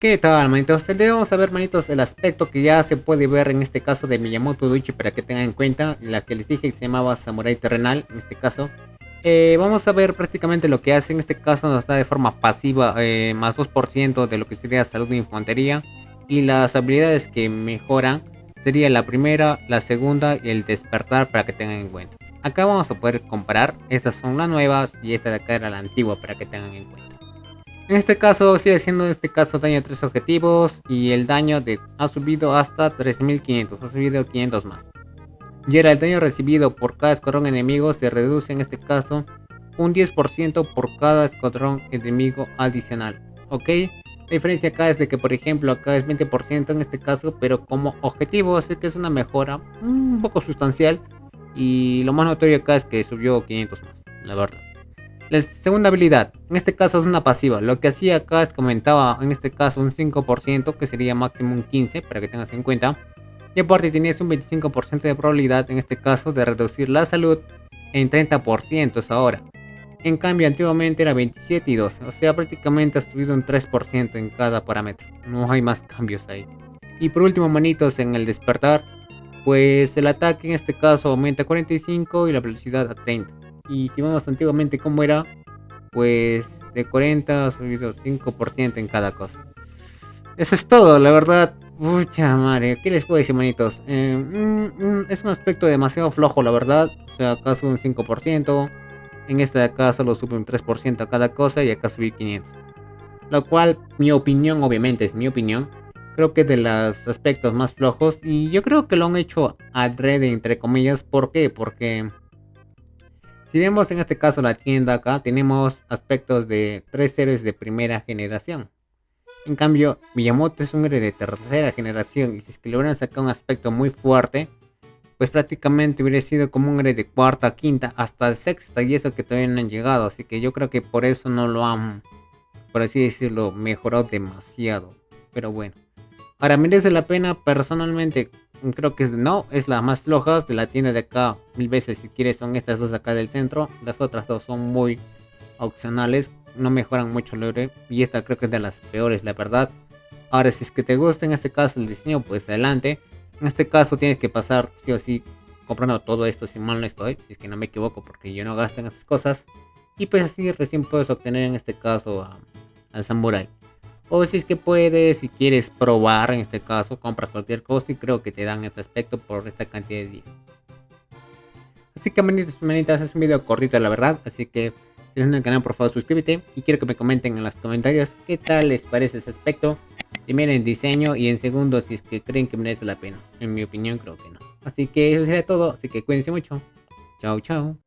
¿Qué tal, manitos? El día de hoy vamos a ver, manitos, el aspecto que ya se puede ver en este caso de Miyamoto Duichi para que tengan en cuenta, la que les dije que se llamaba Samurai Terrenal, en este caso. Vamos a ver prácticamente lo que hace, en este caso nos da de forma pasiva más 2% de lo que sería salud de infantería y las habilidades que mejoran sería la primera, la segunda y el despertar para que tengan en cuenta. Acá vamos a poder comparar, estas son las nuevas y esta de acá era la antigua para que tengan en cuenta. En este caso sigue siendo en este caso daño a 3 objetivos y el daño ha subido hasta 3500, ha subido 500 más. Y ahora el daño recibido por cada escuadrón enemigo se reduce en este caso un 10% por cada escuadrón enemigo adicional. ¿Ok? La diferencia acá es de que por ejemplo acá es 20% en este caso, pero como objetivo, así que es una mejora un poco sustancial. Y lo más notorio acá es que subió 500 más, la verdad. La segunda habilidad, en este caso es una pasiva. Lo que hacía acá es que aumentaba en este caso un 5%, que sería máximo un 15%, para que tengas en cuenta. Y aparte tenías un 25% de probabilidad, en este caso, de reducir la salud en 30% es ahora. En cambio, antiguamente era 27 y 12. O sea, prácticamente ha subido un 3% en cada parámetro. No hay más cambios ahí. Y por último, manitos, en el despertar, pues el ataque en este caso aumenta a 45 y la velocidad a 30. Y si vemos antiguamente cómo era, pues de 40 ha subido 5% en cada cosa. Eso es todo, la verdad. Mucha madre, ¿qué les puedo decir, manitos? Es un aspecto demasiado flojo, la verdad. O sea, acá sube un 5%. En este de acá solo sube un 3% a cada cosa y acá subir 500. Lo cual, mi opinión, obviamente es mi opinión. Creo que es de los aspectos más flojos. Y yo creo que lo han hecho adrede, entre comillas. ¿Por qué? Porque si vemos en este caso la tienda acá, tenemos aspectos de tres héroes de primera generación. En cambio, Miyamoto es un héroe de tercera generación y si es que le hubieran sacado un aspecto muy fuerte, pues prácticamente hubiera sido como un héroe de cuarta, quinta, hasta sexta y eso que todavía no han llegado. Así que yo creo que por eso no lo han, por así decirlo, mejorado demasiado. Pero bueno. Ahora, merece la pena personalmente. Creo que no, es la más floja de la tienda de acá. Mil veces si quieres son estas dos acá del centro. Las otras dos son muy opcionales. No mejoran mucho el lore. Y esta creo que es de las peores, la verdad. Ahora, si es que te gusta en este caso el diseño, pues adelante. En este caso tienes que pasar sí o sí comprando todo esto, si mal no estoy. Si es que no me equivoco, porque yo no gasto en esas cosas. Y pues así recién puedes obtener en este caso al Samurai. O si es que puedes, si quieres probar, en este caso, compras cualquier cosa y creo que te dan este aspecto por esta cantidad de días. Así que, manitas, manitas, es un video cortito, la verdad. Así que, si eres nuevo en el canal, por favor, suscríbete. Y quiero que me comenten en los comentarios qué tal les parece ese aspecto. Primero en diseño y en segundo, si es que creen que merece la pena. En mi opinión, creo que no. Así que eso sería todo. Así que cuídense mucho. Chao, chao.